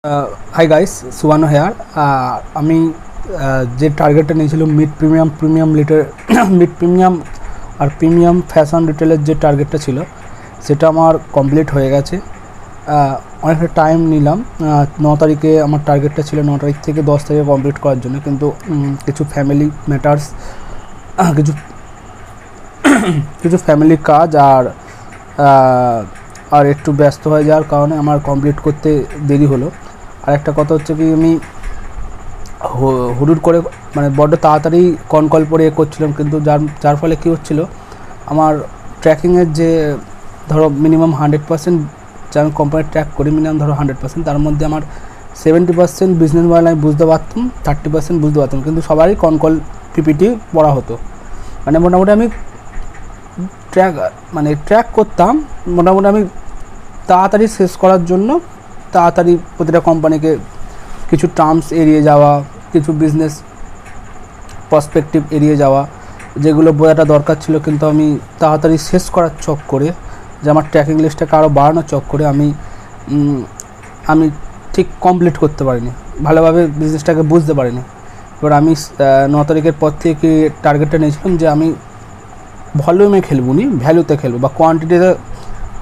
High guys सुवानो hair আমি যে টার্গেটটা নিয়েছিল মিড প্রিমিয়াম লিটার মিড প্রিমিয়াম আর প্রিমিয়াম ফ্যাশন রিটেলের যে টার্গেটটা ছিল সেটা আমার কমপ্লিট হয়ে গেছে। অনেকটা টাইম নিলাম, 9 তারিখে আমার টার্গেটটা ছিল 9 তারিখ থেকে 10 তারিখে কমপ্লিট করার জন্য, কিন্তু কিছু ফ্যামিলি ম্যাটার্স কিছু ফ্যামিলি কাজ আর একটু ব্যস্ত হয়ে যাওয়ার কারণে আমার কমপ্লিট করতে দেরি হলো। আর একটা কথা হচ্ছে কি, আমি হুড়ুড় করে মানে বড্ড তাড়াতাড়ি কল পরে করছিলাম, কিন্তু যার ফলে কী হচ্ছিলো, আমার ট্র্যাকিংয়ের যে ধরো মিনিমাম 100% যে আমি কোম্পানি ট্র্যাক করি, মিনিমাম ধরো 100%, তার মধ্যে আমার 70% বিজনেস মডেল আমি বুঝতে পারতাম, 30% বুঝতে পারতাম, কিন্তু সবারই কল পিপিটি পড়া হতো। মানে মোটামুটি আমি ট্র্যাক করতাম, মোটামুটি আমি তাড়াতাড়ি শেষ করার জন্য তাড়াতাড়ি প্রতিটা কোম্পানিকে কিছু টার্মস এড়িয়ে যাওয়া, কিছু বিজনেস পার্সপেক্টিভ এড়িয়ে যাওয়া, যেগুলো বোঝাটা দরকার ছিল কিন্তু আমি তাড়াতাড়ি শেষ করার চক করে, যে আমার ট্র্যাকিং লিস্টটাকে আরও বাড়ানোর চক করে আমি ঠিক কমপ্লিট করতে পারিনি, ভালোভাবে বিজনেসটাকে বুঝতে পারিনি। এবার আমি 9 তারিখের পর থেকে টার্গেটটা নিয়েছিলাম যে আমি ভলিউমে খেলবো নি, ভ্যালুতে খেলবো, বা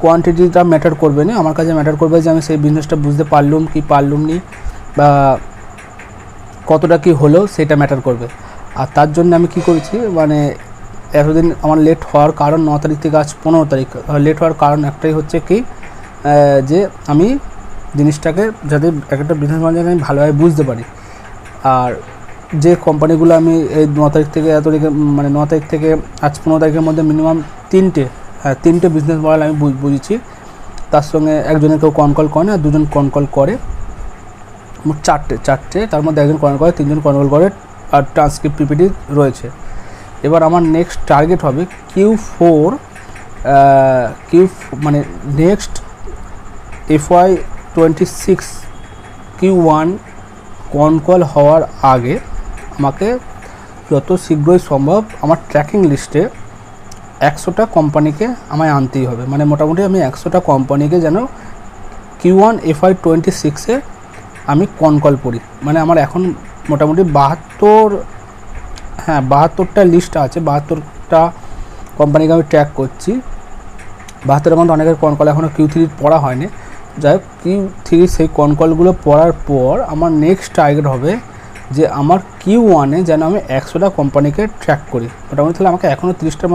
কোয়ান্টিটিটা ম্যাটার করবে না, আমার কাছে ম্যাটার করবে যে আমি সেই বিজনেসটা বুঝতে পারলুম কি পারলুম নি, বা কতটা কি হলো সেটা ম্যাটার করবে। আর তার জন্য আমি কি করেছি, মানে এতদিন আমার লেট হওয়ার কারণ, 9 তারিখ থেকে আজ 15 তারিখ লেট হওয়ার কারণ একটাই হচ্ছে কি, যে আমি জিনিসটাকে যাতে একটা বিজনেস মডেল আমি ভালোভাবে বুঝতে পারি। আর যে কোম্পানিগুলো আমি এই 9 তারিখ থেকে এত তারিখে, মানে 9 তারিখ থেকে আজ 15 তারিখের মধ্যে মিনিমাম তিনটে বিজনেস মডেল আমি বুঝেছি, তার সঙ্গে একজনের কেউ কল করে না, আর দুজন কল করে, মোট চারটে, তার মধ্যে একজন কল করে, তিনজন কল করে, আর ট্রান্সক্রিপ্ট পিপিটি রয়েছে। এবার আমার নেক্সট টার্গেট হবে Q4 মানে নেক্সট FY26 Q1 কল হওয়ার আগে আমাকে যত শীঘ্রই সম্ভব আমার ট্র্যাকিং লিস্টে 100টা কোম্পানিকে আমায় আনতেই হবে। মানে মোটামুটি আমি 100টা কোম্পানিকে যেন Q1 FY26-এ আমি কল পড়ি। মানে আমার এখন মোটামুটি 72টা লিস্ট আছে, 72টা কোম্পানিকে আমি ট্র্যাক করছি। 72-এর মধ্যে অনেকের কল এখনও Q3 পড়া হয়নি। যাই হোক, Q3 সেই কলগুলো পড়ার পর আমার নেক্সট টার্গেট হবে যে আমার Q1-এ যেন আমি 100টা কোম্পানিকে ট্র্যাক করি। মোটামুটি তাহলে আমাকে এখনও 30টার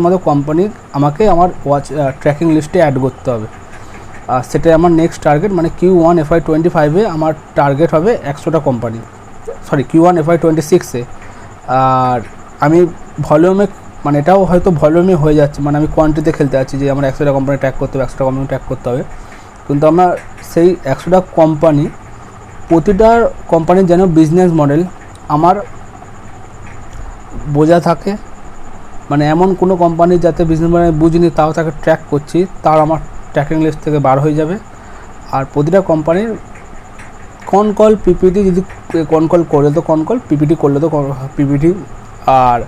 মতো কোম্পানি আমাকে আমার ট্র্যাকিং লিস্টে অ্যাড করতে হবে। আর সেটাই আমার নেক্সট টার্গেট। মানে Q1 FY25-এ আমার টার্গেট হবে 100টা কোম্পানি, Q1 FY26-এ। আর আমি ভলিউমে, মানে এটাও হয়তো ভলিউমে হয়ে যাচ্ছে, মানে আমি কোয়ান্টিটিতে খেলতে যাচ্ছি যে আমার 100টা কোম্পানি ট্র্যাক করতে হবে, 100টা কোম্পানি ট্র্যাক করতে হবে, কিন্তু আমার সেই 100টা কোম্পানি, প্রতিটা কোম্পানির যেন বিজনেস মডেল আমার বোঝা থাকে। মানে এমন কোনো কোম্পানি যাতে বিজনেস মডেল বুঝিনি তাও তাকে ট্র্যাক করছি, তার আমার ট্র্যাকিং লিস্ট থেকে বার হয়ে যাবে। আর প্রতিটা কোম্পানির কল পিপিটি, যদি কল করলে তো কল, পিপিটি করলে তো পিপিটি, আর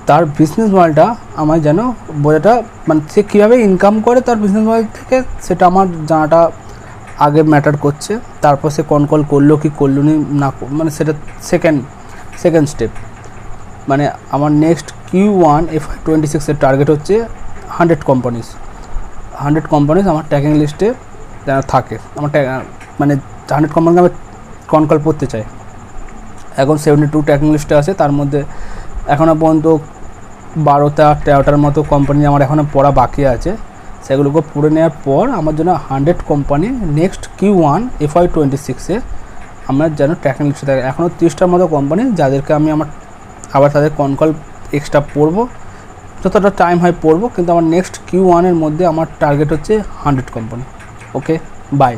তার বিজনেস মডেলটা আমার যেন বোঝাটা, মানে সে কীভাবে ইনকাম করে তার বিজনেস মডেল থেকে, সেটা আমার জানাটা আগে ম্যাটার করছে। তারপর সে কল করলো কি করলো না, মানে সেটা সেকেন্ড স্টেপ। মানে আমার নেক্সট Q1 FY26-এর টার্গেট হচ্ছে 100 কোম্পানিজ আমার ট্র্যাকিং লিস্টে যেন থাকে। আমার মানে 100 কোম্পানিকে আমি কল পড়তে চাই। এখন 72 ট্র্যাকিং লিস্টে আছে, তার মধ্যে এখনও পর্যন্ত 12-13টার মতো কোম্পানি আমার এখনও পড়া বাকি আছে। সেগুলোকে পড়ে নেওয়ার পর আমার জন্য 100 কোম্পানি নেক্সট Q1 FY26-এ আমার যেন ট্র্যাকিং লিস্টে থাকে। এখনও 30টার মতো কোম্পানি যাদেরকে আমি আবার তাদের কল এক্সট্রা পড়বো, যতটা টাইম হয় পড়বো, কিন্তু আমার নেক্সট Q1-এর মধ্যে আমার টার্গেট হচ্ছে 100 কোম্পানি। Okay, by.